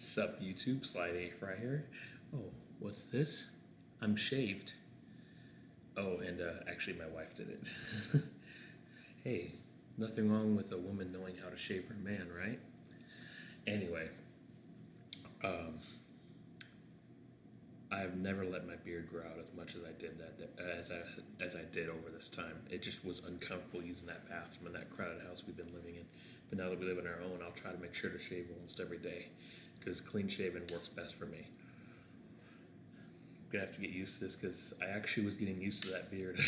Sup YouTube, Slide 8 Fry here. Oh, what's this? I'm shaved. Oh, and actually my wife did it. Hey, nothing wrong with a woman knowing how to shave her man, right? Anyway, I've never let my beard grow out as much as I did as I did over this time. It just was uncomfortable using that bathroom in that crowded house we've been living in. But now that we live on our own, I'll try to make sure to shave almost every day because clean shaven works best for me. I'm gonna have to get used to this because I actually was getting used to that beard,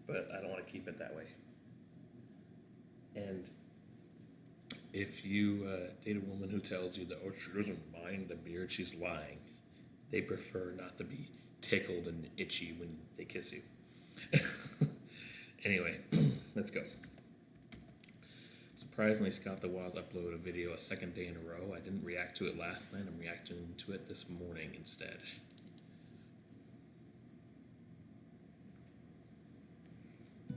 but I don't want to keep it that way. And if you date a woman who tells you that, oh, she doesn't mind the beard, she's lying. They prefer not to be tickled and itchy when they kiss you. Anyway, let's go. Surprisingly, Scott the Woz uploaded a video a second day in a row. I didn't react to it last night. I'm reacting to it this morning instead.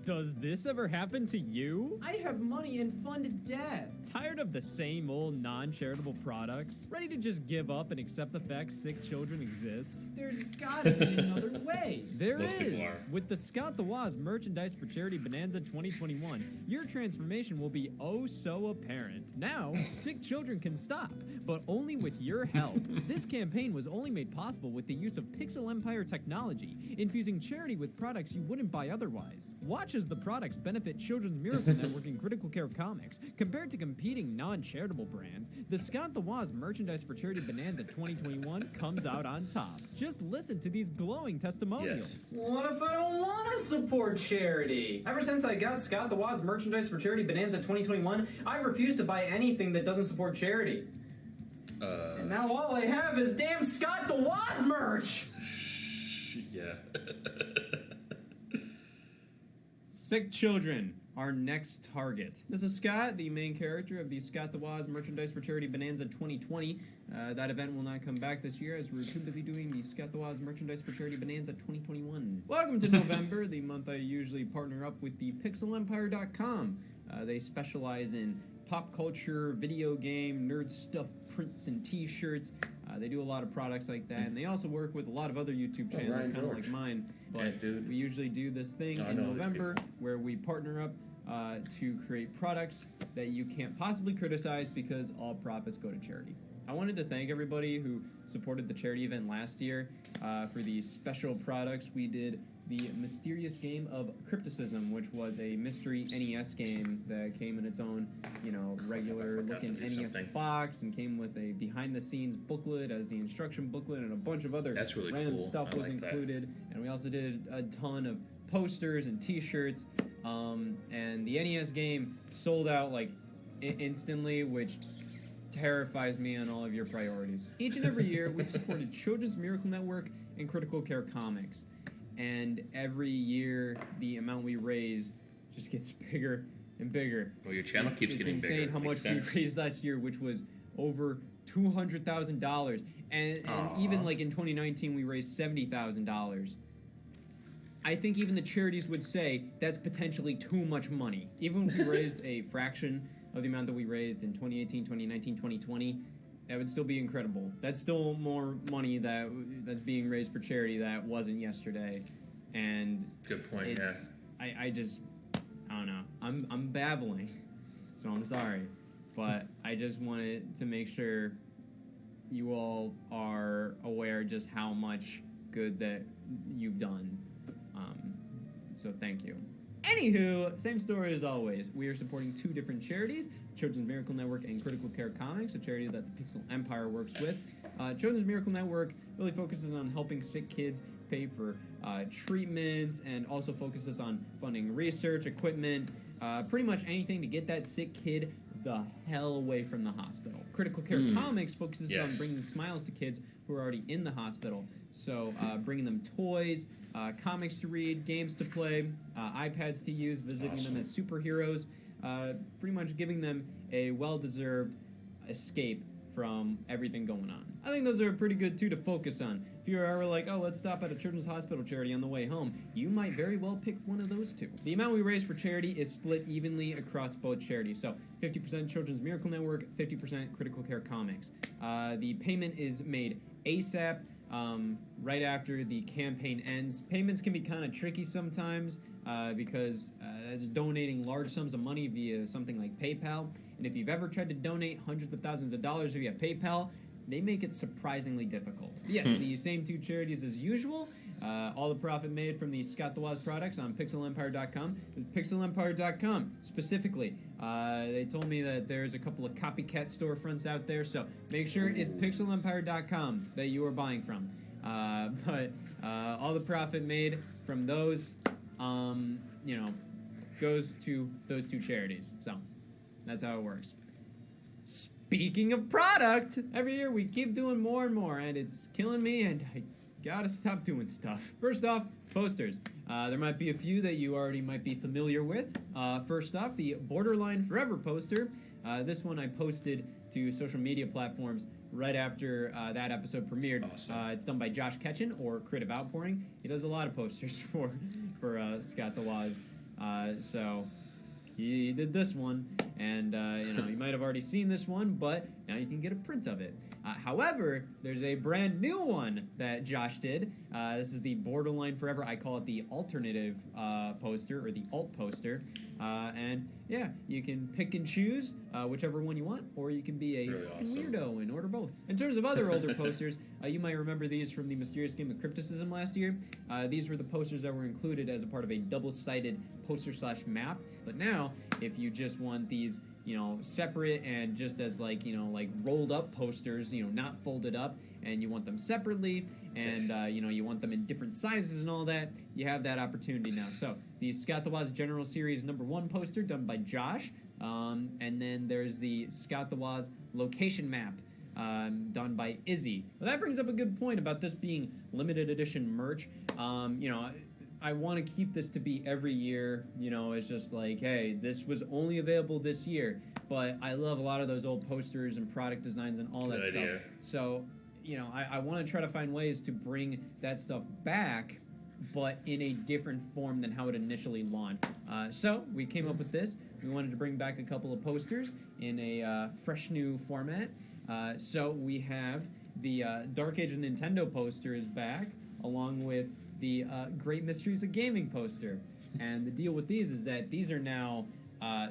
Does this ever happen to you? I have money and fun to death. Tired of the same old non-charitable products? Ready to just give up and accept the fact sick children exist? There's gotta be another way. There Most people is! are. With the Scott the Woz Merchandise for Charity Bonanza 2021, your transformation will be oh so apparent. Now, sick children can stop, but only with your help. This campaign was only made possible with the use of Pixel Empire technology, infusing charity with products you wouldn't buy otherwise. Watch as the products benefit Children's Miracle Network and Critical Care Comics. Compared to competing non-charitable brands, the Scott the Woz Merchandise for Charity Bonanza 2021 comes out on top. Just listen to these glowing testimonials. What if I don't want to support charity? Ever since I got Scott the Woz Merchandise for Charity Bonanza 2021, I've refused to buy anything that doesn't support charity. And now all I have is damn Scott the Woz merch! Yeah. Sick children, our next target. This is Scott, the main character of the Scott the Woz Merchandise for Charity Bonanza 2020. That event will not come back this year as we're too busy doing the Scott the Woz Merchandise for Charity Bonanza 2021. Welcome to November, the month I usually partner up with the pixelempire.com. They specialize in pop culture, video game, nerd stuff, prints, and t-shirts. They do a lot of products like that, and they also work with a lot of other YouTube channels, kind of like mine. But we usually do this thing in November where we partner up to create products that you can't possibly criticize because all profits go to charity. I wanted to thank everybody who supported the charity event last year for these special products. We did the mysterious game of Crypticism, which was a mystery NES game that came in its own, regular-looking NES box and came with a behind-the-scenes booklet as the instruction booklet and a bunch of other random stuff was included. And we also did a ton of posters and T-shirts. And the NES game sold out like instantly, which terrifies me on all of your priorities. Each and every year, we've supported Children's Miracle Network and Critical Care Comics. And every year, the amount we raise just gets bigger and bigger. Well, your channel keeps getting bigger. It's insane how much we raised last year, which was over $200,000. And even like in 2019, we raised $70,000. I think even the charities would say that's potentially too much money. Even if we raised a fraction of the amount that we raised in 2018, 2019, 2020, that would still be incredible. That's still more money that's being raised for charity that wasn't yesterday. And good point, I don't know. I'm babbling, so I'm sorry. But I just wanted to make sure you all are aware just how much good that you've done. So thank you. Anywho, same story as always. We are supporting two different charities, Children's Miracle Network and Critical Care Comics, a charity that the Pixel Empire works with. Children's Miracle Network really focuses on helping sick kids pay for treatments and also focuses on funding research, equipment, pretty much anything to get that sick kid the hell away from the hospital. Critical Care Comics focuses on bringing smiles to kids who are already in the hospital. So bringing them toys, comics to read, games to play, iPads to use, visiting them as superheroes, pretty much giving them a well-deserved escape from everything going on. I think those are pretty good too to focus on. If you're ever like, oh, let's stop at a children's hospital charity on the way home, you might very well pick one of those two. The amount we raise for charity is split evenly across both charities. So 50% Children's Miracle Network, 50% Critical Care Comics. The payment is made ASAP. Right after the campaign ends. Payments can be kind of tricky sometimes because it's donating large sums of money via something like PayPal. And if you've ever tried to donate hundreds of thousands of dollars via PayPal, they make it surprisingly difficult. Yes, the same two charities as usual. All the profit made from the Scott the Woz products on pixelempire.com. Pixelempire.com specifically. They told me that there's a couple of copycat storefronts out there, so make sure it's pixelempire.com that you are buying from. But all the profit made from those, goes to those two charities. So that's how it works. Speaking of product, every year we keep doing more and more, and it's killing me, and I gotta stop doing stuff. First off, posters. There might be a few that you already might be familiar with. First off, the Borderline Forever poster. This one I posted to social media platforms right after that episode premiered. Awesome. It's done by Josh Ketchen, or Creative Outpouring. He does a lot of posters for Scott the Woz. So he did this one, and you might have already seen this one, but now you can get a print of it. However, there's a brand new one that Josh did. This is the Borderline Forever. I call it the alternative poster, or the alt poster. And yeah, you can pick and choose whichever one you want, or you can be a really fucking awesome. weirdo and order both. In terms of other older posters, you might remember these from the Mysterious Game of Crypticism last year. These were the posters that were included as a part of a double-sided poster/map. But now, if you just want these, separate and just as like rolled up posters, not folded up, and you want them separately, and you want them in different sizes and all that, you have that opportunity now. So the Scott the Woz General Series #1 poster done by Josh, and then there's the Scott the Woz location map done by Izzy. Well, that brings up a good point about this being limited edition merch. I want to keep this to be every year. It's just like, hey, this was only available this year. But I love a lot of those old posters and product designs and all that Good idea. stuff. So, I want to try to find ways to bring that stuff back, but in a different form than how it initially launched. So we came up with this. We wanted to bring back a couple of posters in a fresh new format. So we have the Dark Age of Nintendo poster is back, along with the Great Mysteries of Gaming poster. And the deal with these is that these are now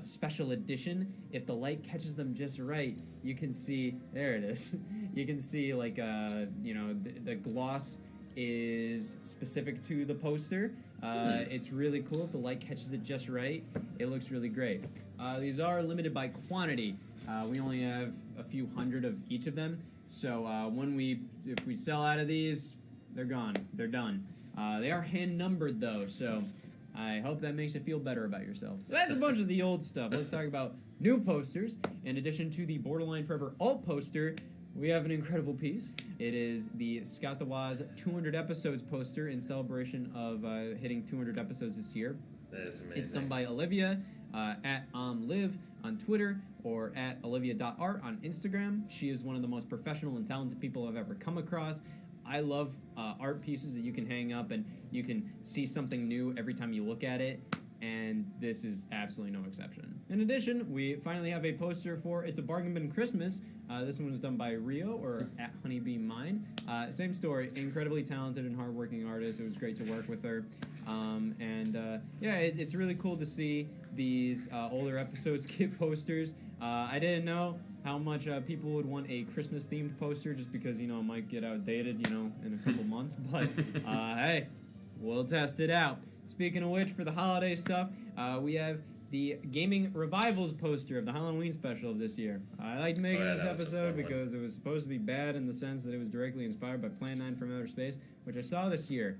special edition. If the light catches them just right, you can see, there it is. You can see the gloss is specific to the poster. It's really cool. If the light catches it just right, it looks really great. These are limited by quantity. We only have a few hundred of each of them. So if we sell out of these, they're gone. They're done. They are hand numbered though, so I hope that makes you feel better about yourself. That's a bunch of the old stuff. Let's talk about new posters. In addition to the Borderline Forever alt poster, we have an incredible piece. It is the Scott the Woz 200 episodes poster in celebration of hitting 200 episodes this year. That is amazing. It's done by Olivia at Liv on Twitter, or at olivia.art on Instagram. She is one of the most professional and talented people I've ever come across. I love art pieces that you can hang up and you can see something new every time you look at it, and this is absolutely no exception. In addition, we finally have a poster for It's a Bargain Bin Christmas. This one was done by Rio, or at Honeybee Mine. Same story, incredibly talented and hardworking artist. It was great to work with her. It's really cool to see these older episodes get posters. I didn't know how much people would want a Christmas-themed poster, just because, it might get outdated, in a couple months. But, hey, we'll test it out. Speaking of which, for the holiday stuff, we have the Gaming Revivals poster of the Halloween special of this year. I liked making this episode because it was supposed to be bad in the sense that it was directly inspired by Plan 9 from Outer Space, which I saw this year.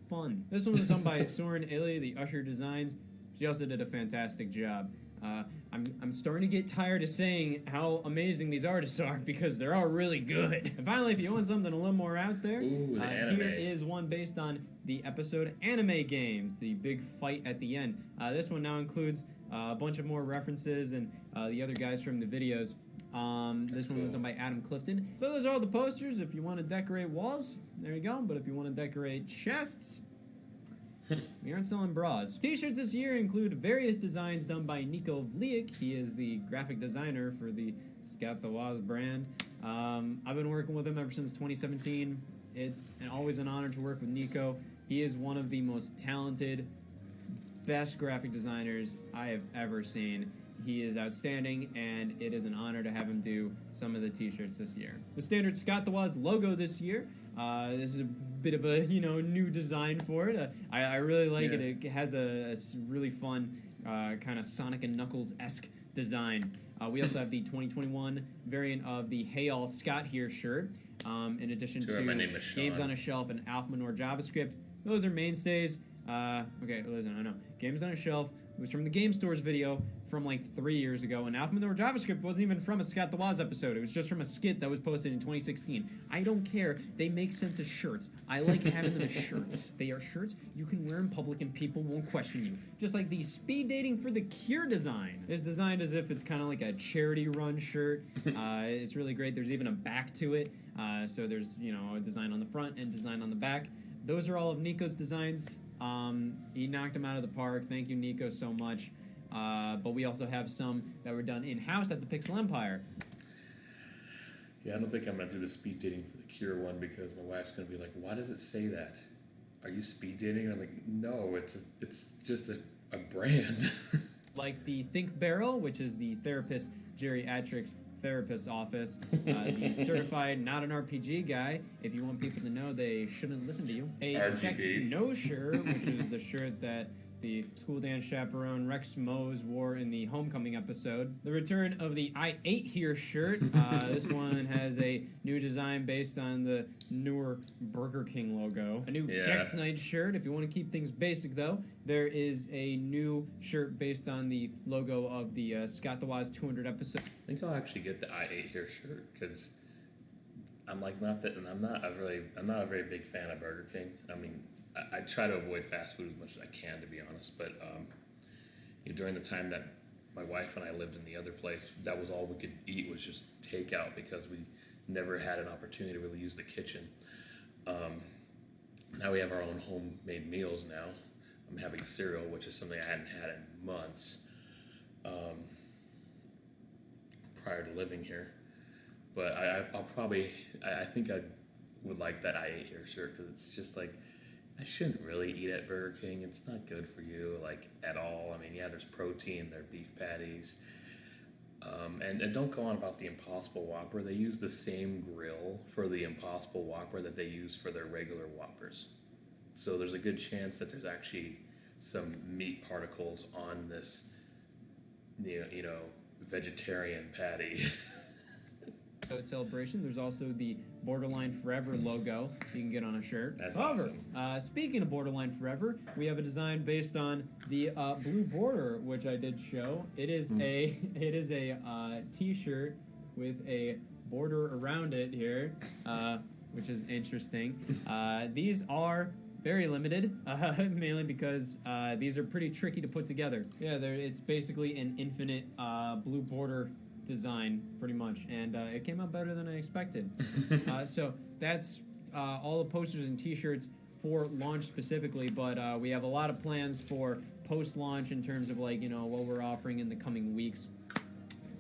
Fun. This one was done by Soren Illy, the Usher Designs. She also did a fantastic job. I'm starting to get tired of saying how amazing these artists are, because they're all really good. And finally, if you want something a little more out there, here is one based on the episode Anime Games, the big fight at the end. This one now includes a bunch of more references and the other guys from the videos. This one was done by Adam Clifton. So those are all the posters. If you want to decorate walls, there you go. But if you want to decorate chests, we aren't selling bras. T-shirts this year include various designs done by Nico Vliek. He is the graphic designer for the Scout the Woz brand. I've been working with him ever since 2017. It's always an honor to work with Nico. He is one of the most talented, best graphic designers I have ever seen. He is outstanding, and it is an honor to have him do some of the T-shirts this year. The standard Scott the Woz logo this year. This is a bit of a new design for it. I really like it. It has a really fun kind of Sonic and Knuckles-esque design. We also have the 2021 variant of the Hey All Scott Here shirt. In addition to My name is Sean. Games on a Shelf and Alphamanor JavaScript. Those are mainstays. Okay, listen, I know. Games on a Shelf was from the Game Stores video from like 3 years ago, and Alphamanor JavaScript wasn't even from a Scott the Woz episode. It was just from a skit that was posted in 2016. I don't care. They make sense as shirts. I like having them as shirts. They are shirts you can wear in public and people won't question you. Just like the Speed Dating for the Cure design. It's designed as if it's kind of like a charity run shirt. It's really great. There's even a back to it. So there's, a design on the front and design on the back. Those are all of Nico's designs. He knocked them out of the park. Thank you, Nico, so much. But we also have some that were done in-house at the Pixel Empire. Yeah, I don't think I'm going to do the speed dating for the Cure one because my wife's going to be like, why does it say that? Are you speed dating? And I'm like, no, it's just a brand. Like the Think Barrel, which is the therapist geriatrics therapist's office, the certified not an RPG guy, if you want people to know they shouldn't listen to you. A RGB. Sex No shirt, which is the shirt that the school dance chaperone Rex Mose wore in the homecoming episode. The return of the I Ate Here shirt. This one has a new design based on the newer Burger King logo. A new Dex Night shirt. If you want to keep things basic, though, there is a new shirt based on the logo of the Scott the Woz 200 episode. I think I'll actually get the I Ate Here shirt because I'm not a very big fan of Burger King. I mean, I try to avoid fast food as much as I can, to be honest. But during the time that my wife and I lived in the other place, that was all we could eat was just takeout because we never had an opportunity to really use the kitchen. Now we have our own homemade meals now. I'm having cereal, which is something I hadn't had in months prior to living here. But I think I would like that I Ate Here shirt because it's just like, I shouldn't really eat at Burger King. It's not good for you, like, at all. I mean, yeah, there's protein, there are beef patties. And don't go on about the Impossible Whopper. They use the same grill for the Impossible Whopper that they use for their regular Whoppers. So there's a good chance that there's actually some meat particles on this, vegetarian patty. Celebration. There's also the Borderline Forever logo you can get on a shirt. That's However, awesome. Speaking of Borderline Forever, we have a design based on the blue border, which I did show. It is a T-shirt with a border around it here, which is interesting. These are very limited, mainly because these are pretty tricky to put together. Yeah, it's basically an infinite blue border design, pretty much, and it came out better than I expected. So that's all the posters and T-shirts for launch specifically, but we have a lot of plans for post-launch in terms of what we're offering in the coming weeks.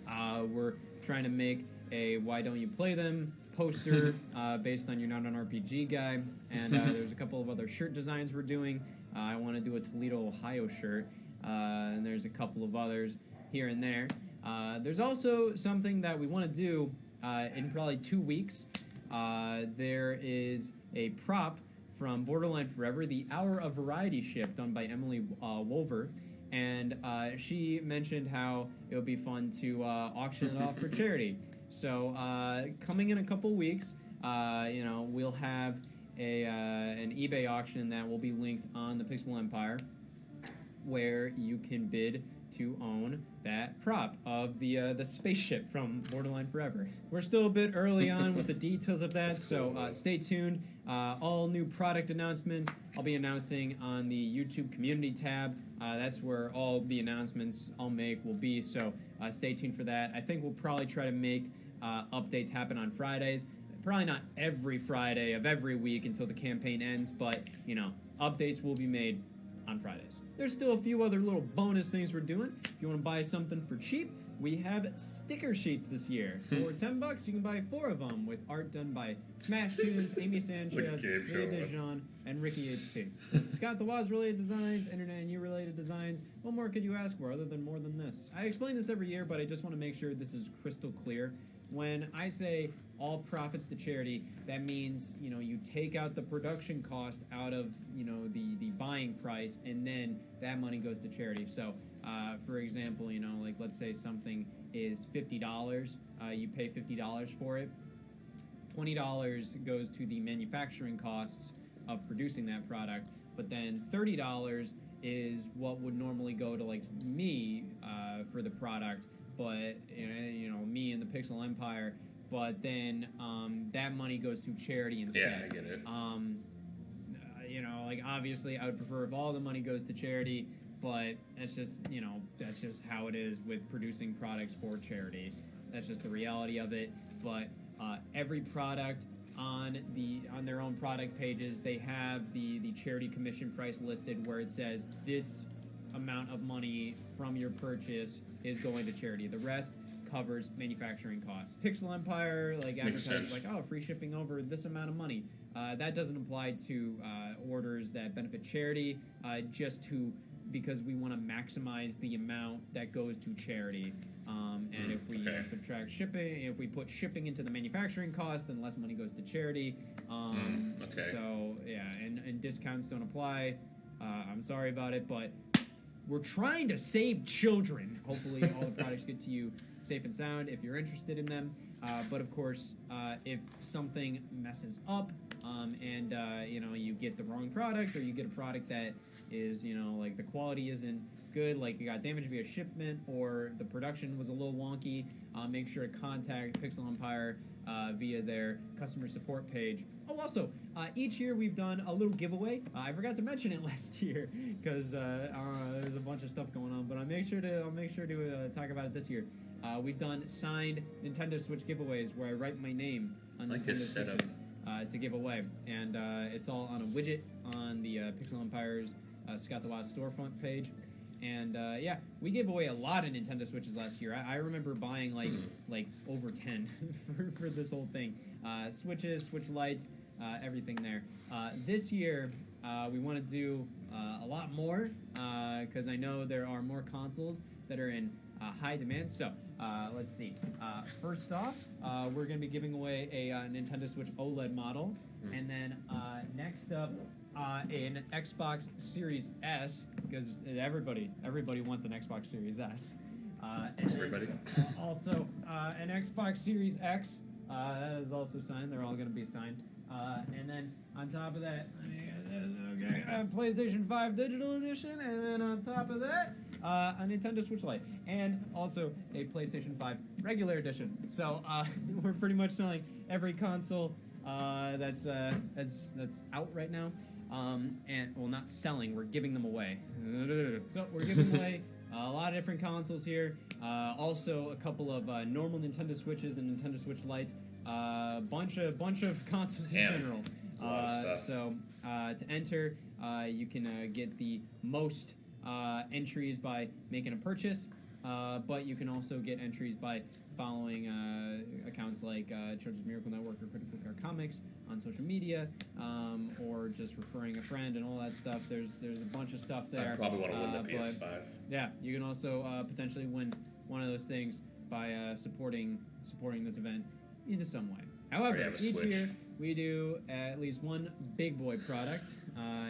We're trying to make a Why Don't You Play Them poster based on You're Not an RPG guy, and there's a couple of other shirt designs we're doing. I want to do a Toledo, Ohio shirt, and there's a couple of others here and there. There's also something that we want to do in probably 2 weeks. There is a prop from Borderline Forever, the Hour of Variety ship done by Emily Wolver, and she mentioned how it would be fun to auction it off for charity. So coming in a couple weeks, we'll have an eBay auction that will be linked on the Pixel Empire, where you can bid to own that prop of the spaceship from Borderline Forever. We're still a bit early on with the details of that, so stay tuned. All new product announcements I'll be announcing on the YouTube community tab. That's where all the announcements I'll make will be, so stay tuned for that. I think we'll probably try to make updates happen on Fridays. Probably not every Friday of every week until the campaign ends, but, you know, updates will be made on Fridays. There's still a few other little bonus things we're doing. If you want to buy something for cheap, we have sticker sheets this year. For $10, you can buy 4 of them with art done by Smash Tunes, Amy Sanchez, Leah Dijon, and Ricky HT. It's Scott the Woz related designs, Internet and You related designs. What more could you ask for other than more than this? I explain this every year, but I just want to make sure this is crystal clear. When I say all profits to charity, that means, you know, you take out the production cost out of, you know, the buying price, and then that money goes to charity. So, for example, you know, like let's say something is $50, you pay $50 for it. $20 goes to the manufacturing costs of producing that product, but then $30 is what would normally go to like me for the product. But, you know, me and the Pixel Empire, but then that money goes to charity instead. Yeah, I get it. You know, like, obviously, I would prefer if all the money goes to charity, but that's just, you know, that's just how it is with producing products for charity. That's just the reality of it. But every product on their own product pages, they have the charity commission price listed where it says this amount of money from your purchase is going to charity. The rest covers manufacturing costs. Pixel Empire like advertises like, oh, free shipping over this amount of money. That doesn't apply to orders that benefit charity, because we want to maximize the amount that goes to charity. And if we subtract shipping, if we put shipping into the manufacturing cost, then less money goes to charity. So yeah, and discounts don't apply. I'm sorry about it, but we're trying to save children. Hopefully all the products get to you safe and sound if you're interested in them. But of course, if something messes up and you know, you get the wrong product, or you get a product that is, you know, like the quality isn't good, like you got damaged via shipment, or the production was a little wonky, make sure to contact Pixel Empire via their customer support page. Oh, also, each year we've done a little giveaway. I forgot to mention it last year because there's a bunch of stuff going on, but I'll make sure to talk about it this year. We've done signed Nintendo Switch giveaways where I write my name on Nintendo Switches to give away, and it's all on a widget on the Pixel Empire's Scott the Woz storefront page. And yeah, we gave away a lot of Nintendo Switches last year. I remember buying like over 10 for this whole thing. Switches, Switch Lights, everything there. This year, we want to do a lot more because I know there are more consoles that are in high demand. So let's see. First off, we're going to be giving away a Nintendo Switch OLED model. And then next up, an Xbox Series S, because everybody wants an Xbox Series S. And everybody. Also, an Xbox Series X. That is also signed. They're all going to be signed. And then on top of that, PlayStation 5 Digital Edition. And then on top of that, a Nintendo Switch Lite. And also a PlayStation 5 Regular Edition. So we're pretty much selling every console that's out right now. And well, not selling, we're giving them away. So we're giving away a lot of different consoles here. Also a couple of normal Nintendo Switches and Nintendo Switch Lites. Bunch of consoles in general. So to enter, you can get the most entries by making a purchase, but you can also get entries by following accounts like Children's Miracle Network or Critical Care Comics on social media, or just referring a friend and all that stuff. There's a bunch of stuff there. I probably want to win the PS5. Yeah, you can also potentially win one of those things by supporting this event in some way. However, each year we do at least one big boy product.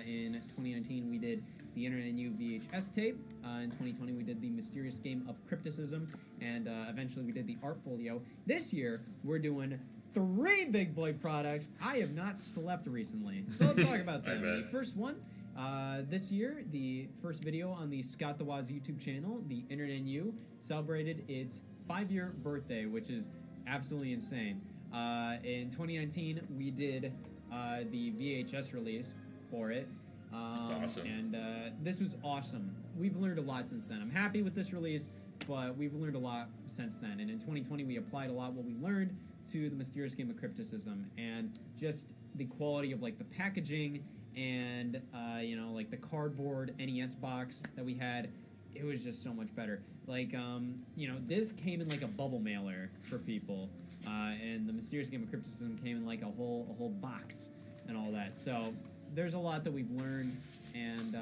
In 2019, we did the Internet and You VHS tape. In 2020, we did the Mysterious Game of Crypticism, and eventually we did the Art Folio. This year, we're doing 3 big boy products. I have not slept recently, so let's talk about them. The first one This year, the first video on the Scott the Woz YouTube channel, the Internet and You, celebrated its 5-year birthday, which is absolutely insane. In 2019, we did the VHS release for it. That's awesome. And this was awesome. We've learned a lot since then. I'm happy with this release, but we've learned a lot since then. And in 2020, we applied a lot what we learned to the mysterious game of crypticism, and just the quality of like the packaging and like the cardboard NES box that we had. It was just so much better. Like this came in like a bubble mailer for people, and the mysterious game of crypticism came in like a whole box and all that. So there's a lot that we've learned, and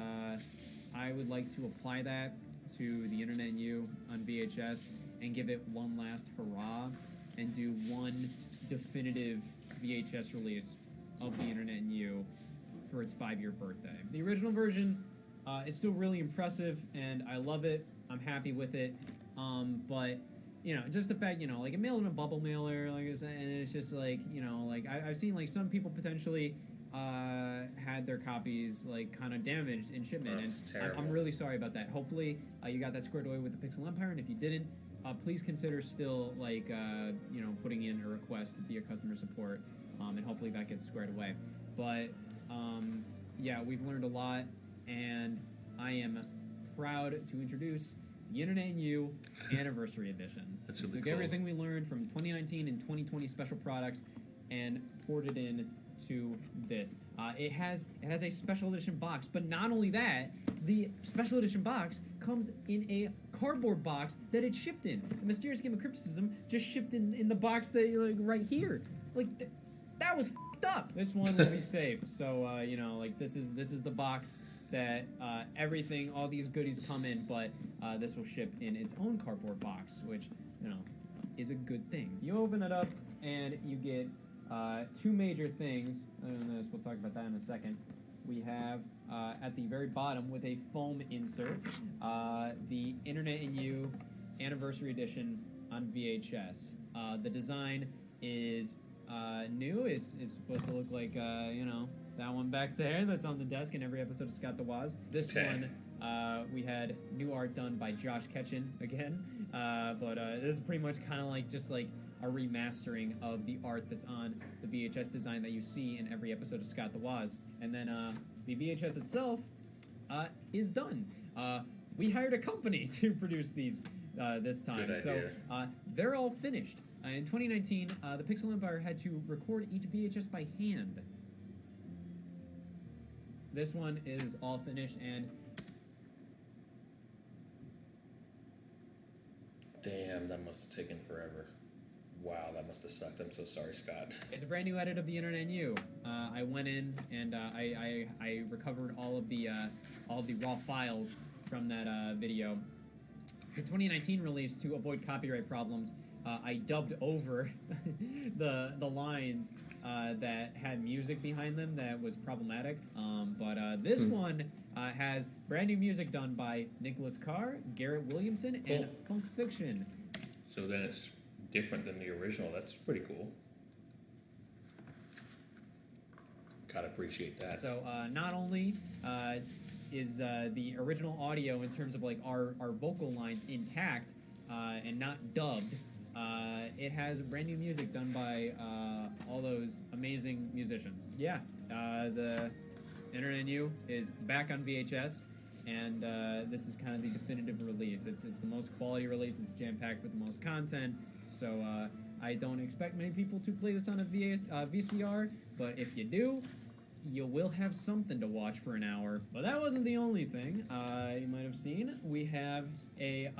I would like to apply that to the Internet and You on VHS and give it one last hurrah and do one definitive VHS release of the Internet and You for its 5-year birthday. The original version is still really impressive, and I love it. I'm happy with it. But just the fact, like it mailed in a bubble mailer, like I said, and it's just like, like I've seen like some people potentially had their copies like kind of damaged in shipment, That's and terrible. I'm really sorry about that. Hopefully you got that squared away with the Pixel Empire, and if you didn't, please consider still like putting in a request via customer support, and hopefully that gets squared away. But yeah, we've learned a lot, and I am proud to introduce the Internet and You Anniversary Edition. That's really Took cool. everything we learned from 2019 and 2020 special products and poured it in to this. It has a special edition box, but not only that, the special edition box comes in a cardboard box that it shipped in. The Mysterious Game of Crypticism just shipped in the box that like right here. Like that was f***ed up. This one will be safe. So like this is the box that everything, all these goodies come in, but this will ship in its own cardboard box, which is a good thing. You open it up and you get two major things. Other than this, we'll talk about that in a second. We have at the very bottom with a foam insert the Internet and You Anniversary Edition on VHS. The design is new. It's supposed to look like that one back there that's on the desk in every episode of Scott the Woz. This one we had new art done by Josh Ketchin again, but this is pretty much kind of like just like a remastering of the art that's on the VHS design that you see in every episode of Scott the Woz. And then the VHS itself is done. We hired a company to produce these this time. Good idea. So they're all finished. In 2019, the Pixel Empire had to record each VHS by hand. This one is all finished, and Damn, that must have taken forever. Wow, that must have sucked. I'm so sorry, Scott. it's a brand new edit of the Internet and You. I went in and I recovered all of the raw files from that video. The 2019 release, to avoid copyright problems, I dubbed over the lines that had music behind them that was problematic. But this one has brand new music done by Nicholas Carr, Garrett Williamson, and Funk Fiction. So then it's different than the original. That's pretty cool. Gotta appreciate that. So not only is the original audio in terms of like our vocal lines intact and not dubbed, it has brand new music done by all those amazing musicians. Yeah, the Internet and You is back on VHS, and this is kind of the definitive release. It's the most quality release. It's jam-packed with the most content. So I don't expect many people to play this on a VCR, but if you do, you will have something to watch for an hour. But that wasn't the only thing you might have seen. We have a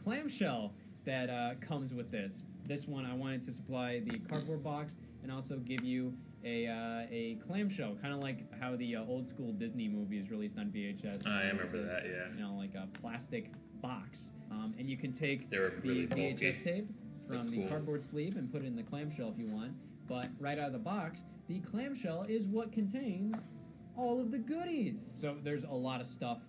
Clam Shell that comes with this. This one I wanted to supply the cardboard box and also give you a clamshell, kind of like how the old school Disney movies released on VHS. I remember that, yeah. Like a plastic box. And you can take They were really the bulky. VHS tape from They're the cool. cardboard sleeve and put it in the clamshell if you want. But right out of the box, the clamshell is what contains all of the goodies. So there's a lot of stuff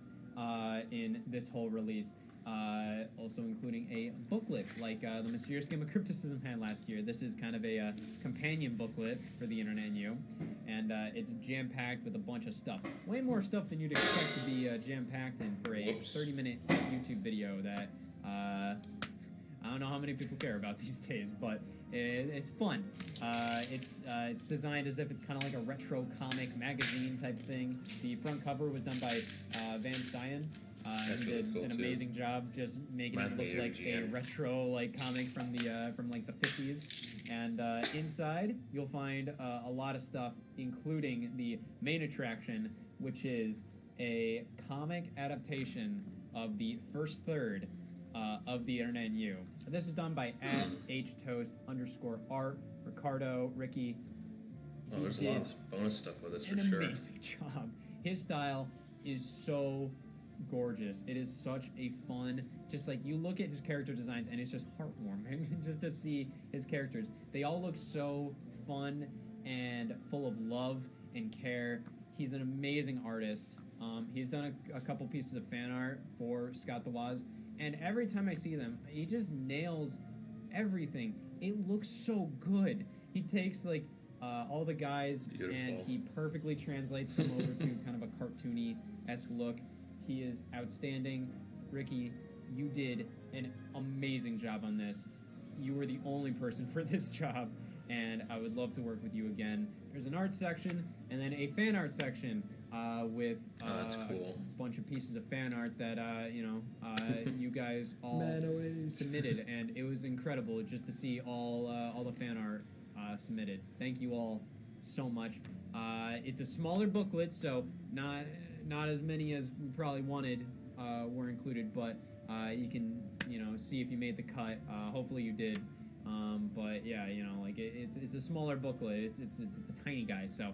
in this whole release. Also including a booklet like the Mysterious Game of Crypticism had last year. This is kind of a companion booklet for the Internet and You, and it's jam-packed with a bunch of stuff. Way more stuff than you'd expect to be jam-packed in for a 30-minute YouTube video that I don't know how many people care about these days, but it's fun. It's designed as if it's kind of like a retro comic magazine type thing. The front cover was done by Van Styen. He did an amazing job just making it look like a retro like comic from like the 50s. And inside you'll find a lot of stuff, including the main attraction, which is a comic adaptation of the first third of the Internet and You. This was done by @HToast_art, Ricardo, Ricky. Oh, there's a lot of bonus stuff with this for an sure. amazing job. His style is so gorgeous. It is such a fun, just like you look at his character designs and it's just heartwarming just to see his characters. They all look so fun and full of love and care. He's an amazing artist. He's done a couple pieces of fan art for Scott the Woz, and every time I see them, he just nails everything. It looks so good. He takes like all the guys and he perfectly translates them over to kind of a cartoony-esque look. He is outstanding. Ricky, you did an amazing job on this. You were the only person for this job, and I would love to work with you again. There's an art section and then a fan art section with that's cool. a bunch of pieces of fan art that you guys all submitted, and it was incredible just to see all the fan art submitted. Thank you all so much. It's a smaller booklet, so not as many as we probably wanted were included, but you can see if you made the cut. Hopefully you did. But yeah, like it's a smaller booklet. It's a tiny guy, so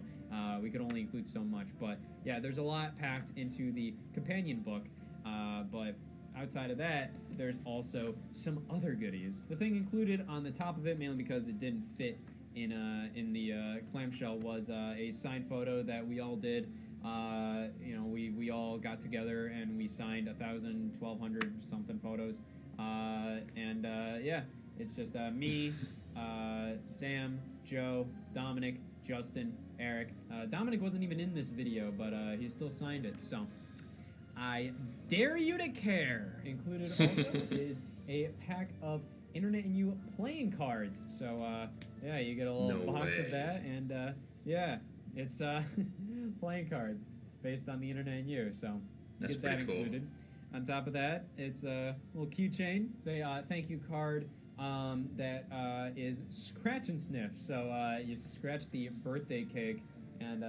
we could only include so much. But yeah, there's a lot packed into the companion book. But outside of that, there's also some other goodies. The thing included on the top of it, mainly because it didn't fit in the Clam Shell, was a signed photo that we all did. We all got together and we signed 1,000, 1,200 something photos. Yeah, it's just me, Sam, Joe, Dominic, Justin, Eric. Dominic wasn't even in this video, but he still signed it. So I dare you to care. Included also is a pack of Internet and You playing cards. So yeah, you get a little box of that, and yeah, it's playing cards based on the Internet and You. So you get that included. Cool. On top of that, it's a little keychain. Say thank you card that is scratch and sniff. So you scratch the birthday cake, and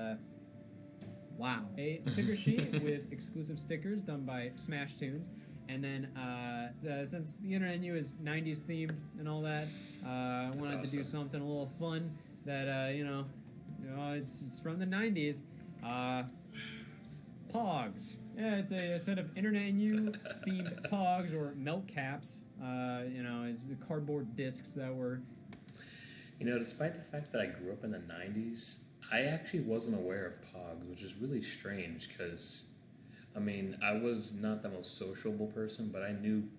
wow, a sticker sheet with exclusive stickers done by Smash Tunes. And then since the Internet and You is 90s themed and all that, I wanted to do something a little fun that it's from the 90s. Pogs. Yeah, it's a set of Internet and You themed Pogs, or melt caps. It's the cardboard discs that were. Despite the fact that I grew up in the 90s, I actually wasn't aware of Pogs, which is really strange because, I was not the most sociable person, but I knew,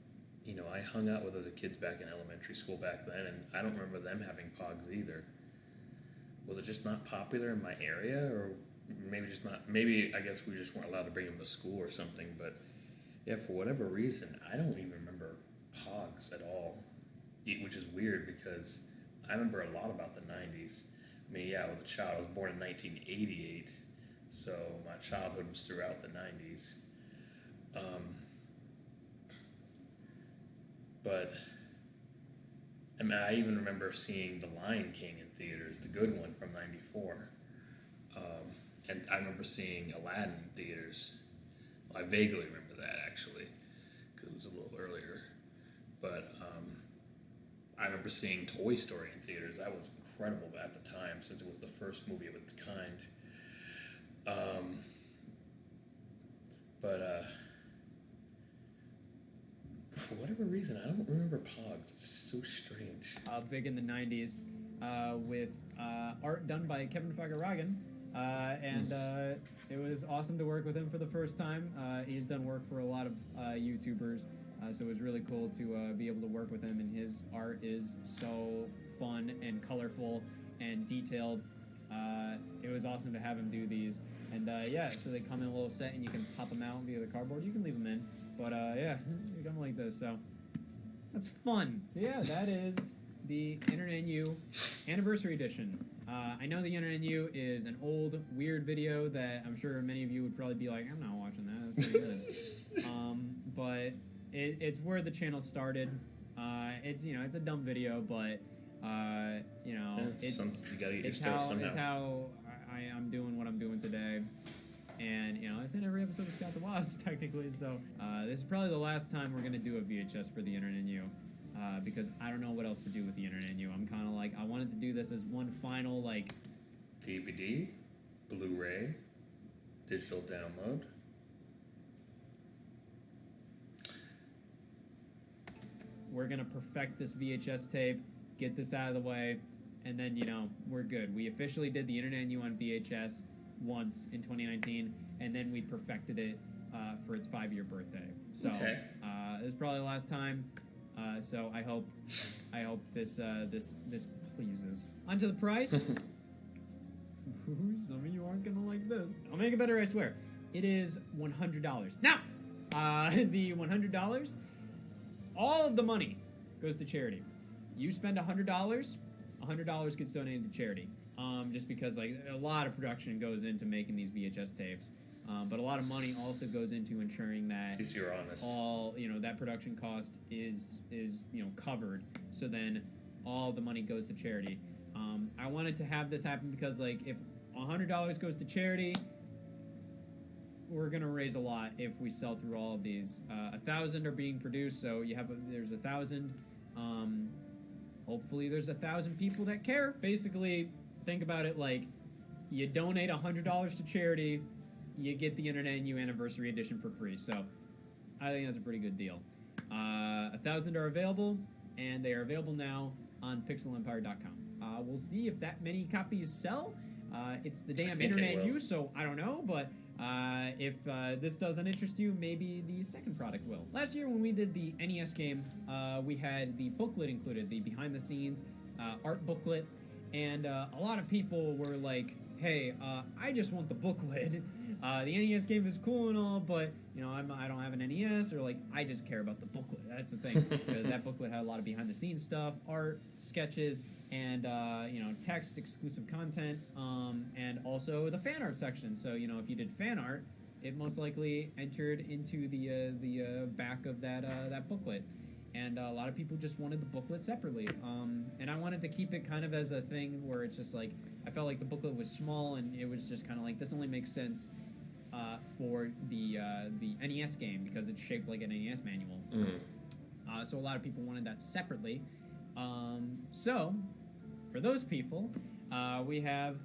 I hung out with other kids back in elementary school back then, and I don't remember them having Pogs either. Was it just not popular in my area, or maybe just not? Maybe, I guess we just weren't allowed to bring them to school or something, but yeah, for whatever reason, I don't even remember Pogs at all, which is weird because I remember a lot about the 90s. I was a child. I was born in 1988, so my childhood was throughout the 90s. But I even remember seeing The Lion King in theaters, the good one from '94. And I remember seeing Aladdin in theaters. Well, I vaguely remember that, actually, because it was a little earlier. But I remember seeing Toy Story in theaters. That was incredible at the time, since it was the first movie of its kind. For whatever reason, I don't remember Pogs. It's so strange. Big in the 90s with art done by Kevin Fagaragan. It was awesome to work with him for the first time. He's done work for a lot of YouTubers So it was really cool to be able to work with him, and his art is so fun and colorful and detailed. It was awesome to have him do these. And yeah, so they come in a little set, and you can pop them out via the cardboard. You can leave them in. But yeah, they come like this. So that's fun. So yeah, that is the Internet U Anniversary Edition. I know the Internet U is an old, weird video that I'm sure many of you would probably be like, I'm not watching that. That's 30 minutes. But it's where the channel started. It's it's a dumb video, but you gotta get your start somehow. It's how I'm doing what I'm doing today. And it's in every episode of Scott the Woz technically. So this is probably the last time we're gonna do a VHS for the Internet U. Because I don't know what else to do with the Internet U. I'm kind of like, I wanted to do this as one final, like... DVD, Blu-ray, digital download. We're going to perfect this VHS tape, get this out of the way, and then, we're good. We officially did the Internet U on VHS once in 2019, and then we perfected it for its 5-year birthday. So okay. This is probably the last time. So I hope this pleases. Onto the price. Some of you aren't gonna like this. I'll make it better, I swear. It is $100. Now, the $100, all of the money goes to charity. You spend $100, $100 gets donated to charity. Just because like a lot of production goes into making these VHS tapes. But a lot of money also goes into ensuring that you're honest. all that production cost is covered. So then all the money goes to charity. I wanted to have this happen because like if $100 goes to charity, we're gonna raise a lot if we sell through all of these. 1,000 are being produced, so there's 1,000. Hopefully there's 1,000 people that care. Basically, think about it like you donate $100 to charity. You get the Internet U Anniversary Edition for free. So I think that's a pretty good deal. 1,000 are available, and they are available now on pixelempire.com. We'll see if that many copies sell. It's the damn Internet U, so I don't know, but if this doesn't interest you, maybe the second product will. Last year when we did the NES game, we had the booklet included, the behind-the-scenes art booklet, and a lot of people were like, hey, I just want the booklet. The NES game is cool and all, but I don't have an NES, or like I just care about the booklet. That's the thing, because that booklet had a lot of behind-the-scenes stuff, art, sketches, and text, exclusive content, and also the fan art section. So if you did fan art, it most likely entered into the back of that booklet. And a lot of people just wanted the booklet separately. And I wanted to keep it kind of as a thing where it's just like, I felt like the booklet was small, and it was just kind of like, this only makes sense for the NES game because it's shaped like an NES manual. So a lot of people wanted that separately. So for those people, we have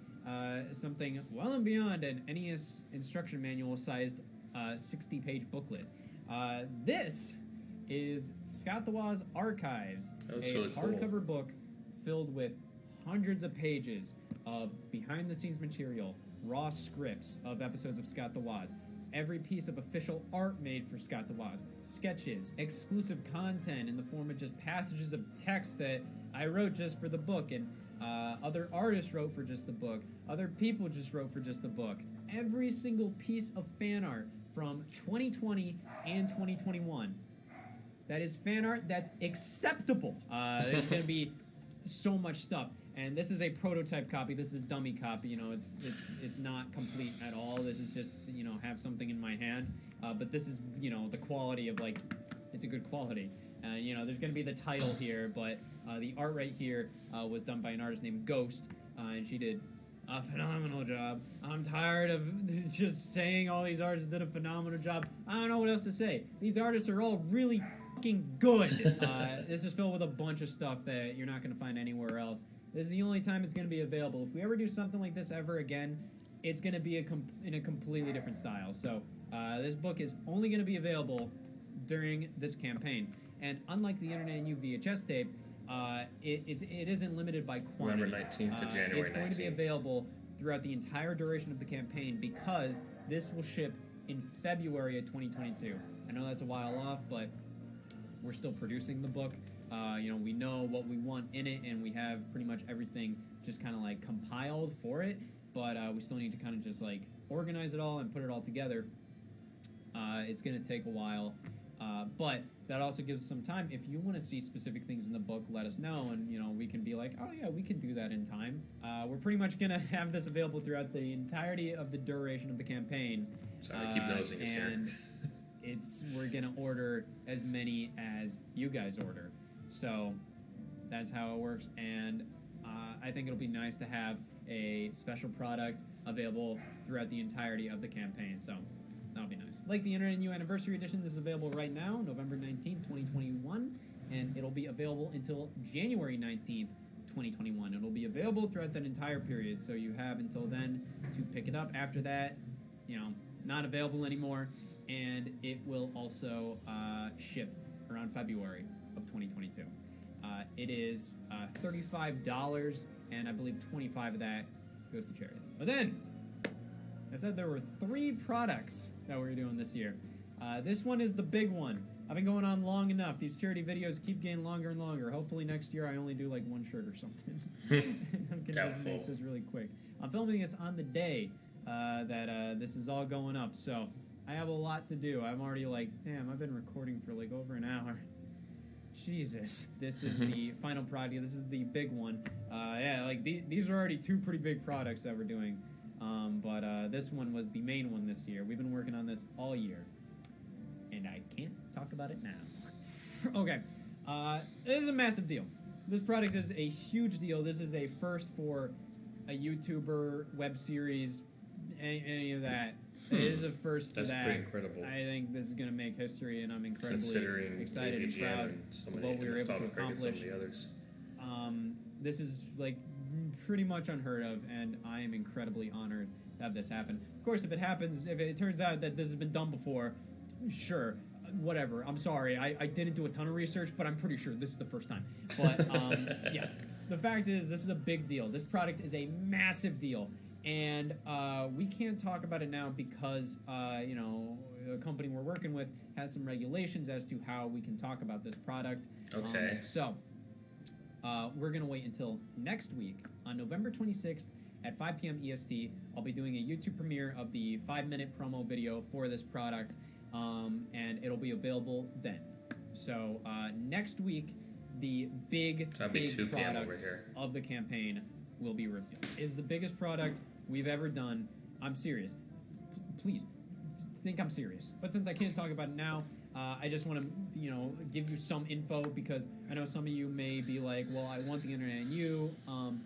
something well and beyond an NES instruction manual sized 60-page booklet. This is Scott the Woz Archives, a hardcover book filled with hundreds of pages of behind-the-scenes material, raw scripts of episodes of Scott the Woz, every piece of official art made for Scott the Woz, sketches, exclusive content in the form of just passages of text that I wrote just for the book, and other artists wrote for just the book, other people just wrote for just the book. Every single piece of fan art from 2020 and 2021. That is fan art that's acceptable. There's going to be so much stuff. And this is a prototype copy. This is a dummy copy. It's not complete at all. This is just, have something in my hand. But this is, the quality of, like, it's a good quality. There's going to be the title here, but the art right here was done by an artist named Ghost, and she did a phenomenal job. I'm tired of just saying all these artists did a phenomenal job. I don't know what else to say. These artists are all really fucking good. This is filled with a bunch of stuff that you're not going to find anywhere else. This is the only time it's going to be available. If we ever do something like this ever again, it's going to be in a completely different style. So this book is only going to be available during this campaign. And unlike the Internet U VHS tape, it isn't limited by quantity. November 19th to January 19th. It's going to be available throughout the entire duration of the campaign because this will ship in February of 2022. I know that's a while off, but we're still producing the book. We know what we want in it, and we have pretty much everything just kind of like compiled for it. But we still need to kind of just like organize it all and put it all together. It's going to take a while, but that also gives us some time. If you want to see specific things in the book, let us know, and we can be like, oh yeah, we can do that in time. We're pretty much going to have this available throughout the entirety of the duration of the campaign. Sorry, I keep nosing his hair. And we're going to order as many as you guys order. So that's how it works, and I think it'll be nice to have a special product available throughout the entirety of the campaign. So that'll be nice. Like the Internet and You Anniversary Edition, this is available right now, November 19th, 2021, and it'll be available until January 19th, 2021. It'll be available throughout that entire period, so you have until then to pick it up. After that, not available anymore, and it will also ship around February of 2022. It is $35, and I believe $25 of that goes to charity. But then, I said there were 3 products that we're doing this year. This one is the big one. I've been going on long enough. These charity videos keep getting longer and longer. Hopefully next year I only do like 1 shirt or something. I'm going to just make this really quick. I'm filming this on the day that this is all going up, so I have a lot to do. I'm already like, damn, I've been recording for like over an hour. Jesus. This is the final product. This is the big one. These are already 2 pretty big products that we're doing. But this one was the main one this year. We've been working on this all year, and I can't talk about it now. Okay, this is a massive deal. This product is a huge deal. This is a first for a YouTuber, web series, any of that. It is a first for that. That's pretty incredible. I think this is going to make history, and I'm incredibly excited and proud of what we were able to accomplish. This is like pretty much unheard of, and I am incredibly honored to have this happen. Of course, if it turns out that this has been done before, sure, whatever. I'm sorry, I didn't do a ton of research, but I'm pretty sure this is the first time. But yeah, the fact is, this is a big deal. This product is a massive deal, and we can't talk about it now because the company we're working with has some regulations as to how we can talk about this product. Okay. We're going to wait until next week on November 26th at 5 p.m. EST. I'll be doing a YouTube premiere of the 5-minute promo video for this product, and it'll be available then. So next week, the big product of the campaign will be revealed. It's the biggest product we've ever done. I'm serious. Please, think I'm serious. But since I can't talk about it now, I just want to, give you some info, because I know some of you may be like, well, I want the Internet and You,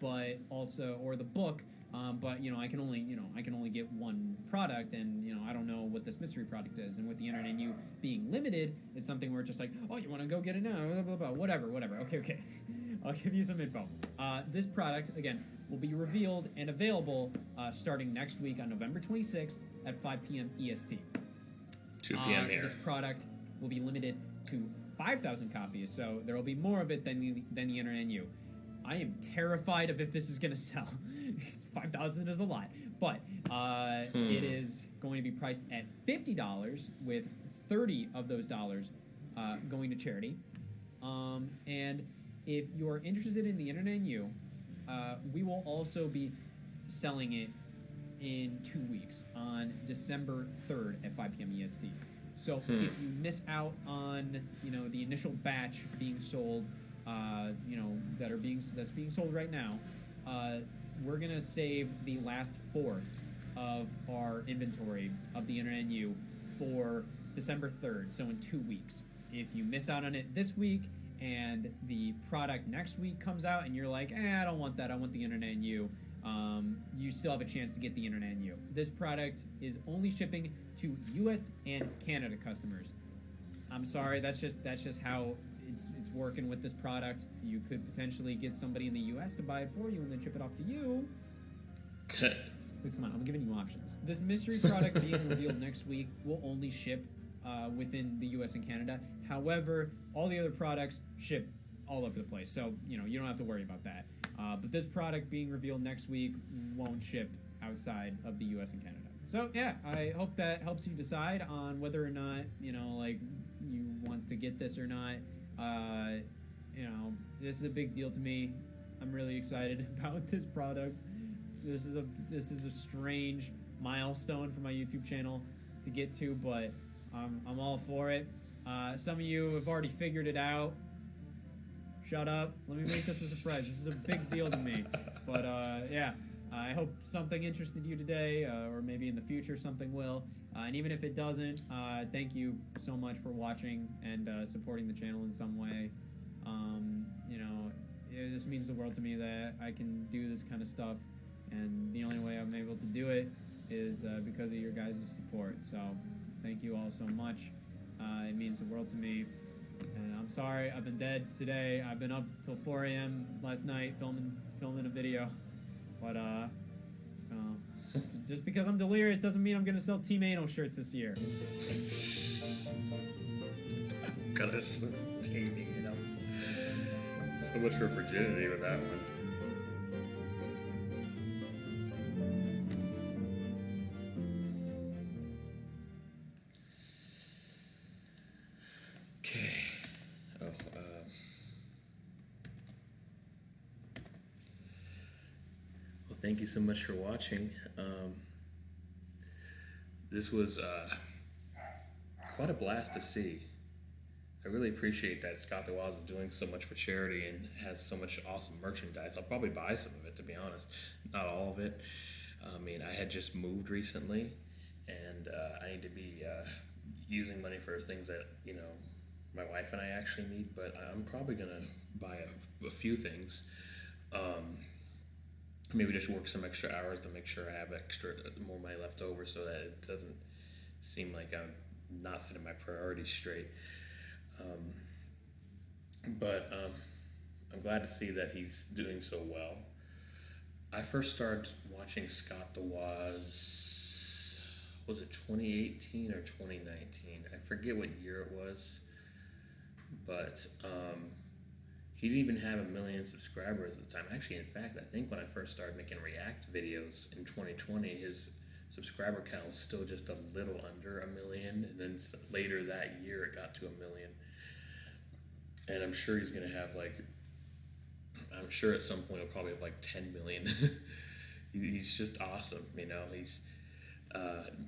but also, or the book, but I can only get 1 product, and I don't know what this mystery product is. And with the Internet and You being limited, it's something where it's just like, oh, you want to go get it now, blah, blah, blah, whatever. Okay. I'll give you some info. This product, again, will be revealed and available starting next week on November 26th at 5 p.m. EST. 2 p.m. here. This product will be limited to 5,000 copies, so there will be more of it than the Internet and You. I am terrified of if this is going to sell. 5,000 is a lot, but it is going to be priced at $50, with 30 of those dollars going to charity. And if you're interested in the Internet and You, we will also be selling it in 2 weeks on December 3rd at 5 p.m. EST. So if you miss out on the initial batch being sold, that's being sold right now, we're gonna save the last 4th of our inventory of the Internet and You for December 3rd. So in 2 weeks. If you miss out on it this week and the product next week comes out and you're like, I don't want that, I want the Internet and You, you still have a chance to get the Internet and You. This product is only shipping to U.S. and Canada customers. I'm sorry, that's just how it's working with this product. You could potentially get somebody in the U.S. to buy it for you and then ship it off to you. Please, come on, I'm giving you options. This mystery product being revealed next week will only ship within the U.S. and Canada. However, all the other products ship all over the place, so you don't have to worry about that. But this product being revealed next week won't ship outside of the U.S. and Canada. So yeah, I hope that helps you decide on whether or not you want to get this or not. You know, this is a big deal to me. I'm really excited about this product. This is a strange milestone for my YouTube channel to get to, but I'm all for it. Some of you have already figured it out. Shut up. Let me make this a surprise. This is a big deal to me. But yeah, I hope something interested you today, or maybe in the future something will. And even if it doesn't, thank you so much for watching and supporting the channel in some way. You know, this means the world to me that I can do this kind of stuff, and the only way I'm able to do it is because of your guys' support. So thank you all so much. It means the world to me. And I'm sorry I've been dead today. I've been up till 4 a.m. last night filming a video. But just because I'm delirious doesn't mean I'm gonna sell Team Anal shirts this year. Gotta Team Anal. So much for virginity with that one. Okay. Well, thank you so much for watching. This was quite a blast to see. I really appreciate that Scott the Wild is doing so much for charity and has so much awesome merchandise. I'll probably buy some of it, to be honest. Not all of it. I mean, I had just moved recently, and I need to be using money for things that, you know, my wife and I actually need, but I'm probably going to buy a few things. Maybe just work some extra hours to make sure I have more money left over so that it doesn't seem like I'm not setting my priorities straight. But I'm glad to see that he's doing so well. I first started watching Scott the Woz, was it 2018 or 2019? I forget what year it was, but he didn't even have 1 million subscribers at the time. Actually, in fact, I think when I first started making React videos in 2020, his subscriber count was still just a little under 1 million, and then later that year it got to 1 million. And I'm sure he's gonna have I'm sure at some point he'll probably have 10 million. He's just awesome, you know. He's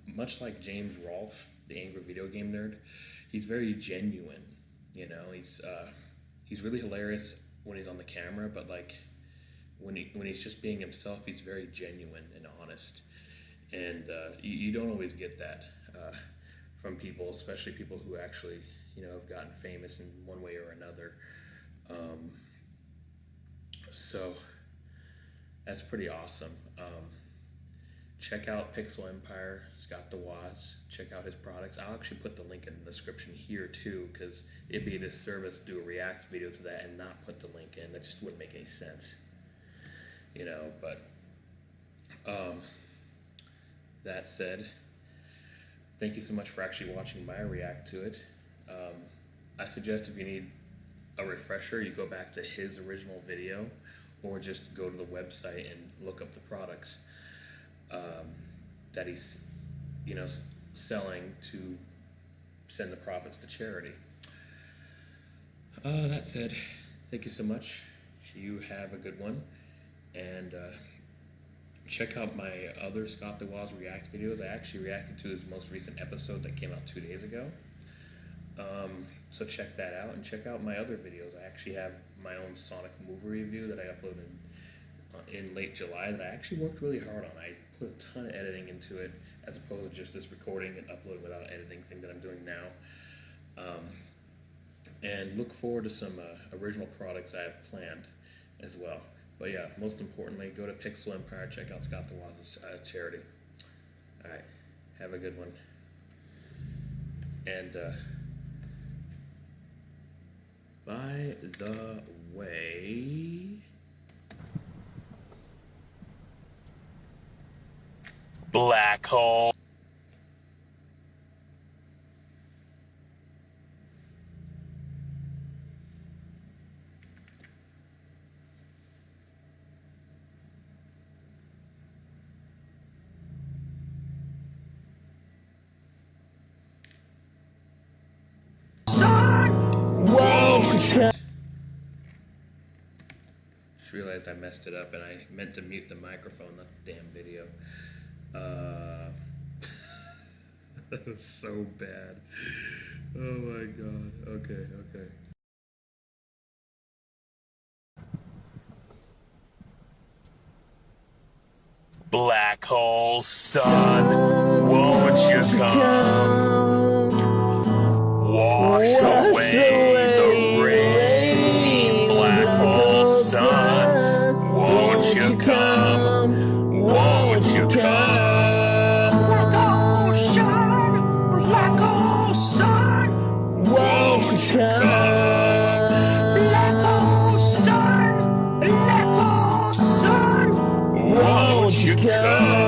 much like James Rolfe, the angry video game nerd. He's very genuine, you know. He's really hilarious when he's on the camera, but when he's just being himself, he's very genuine and honest. And you don't always get that from people, especially people who actually, you know, have gotten famous in one way or another. So that's pretty awesome. Check out Pixel Empire, Scott the Woz. Check out his products. I'll actually put the link in the description here too, because it'd be a disservice to do a React video to that and not put the link in. That just wouldn't make any sense, you know. But that said, thank you so much for actually watching my react to it. I suggest if you need a refresher, you go back to his original video, or just go to the website and look up the products that he's, you know, selling to send the profits to charity. That said, thank you so much. You have a good one, and check out my other Scott the Woz React videos. I actually reacted to his most recent episode that came out 2 days ago. So check that out, and check out my other videos. I actually have my own Sonic movie review that I uploaded in late July that I actually worked really hard on. I put a ton of editing into it, as opposed to just this recording and upload without editing thing that I'm doing now. And look forward to some original products I have planned as well. But yeah, most importantly, go to Pixel Empire, check out Scott the Woz's charity. Alright, have a good one. And by the way, black hole. I messed it up, and I meant to mute the microphone, not the damn video. That was so bad. Oh my god. Okay. Black hole sun, won't you come? Wash away the rain. Black hole sun, won't you come? Won't you come? Black hole sun, won't you come? Black hole sun, won't you come?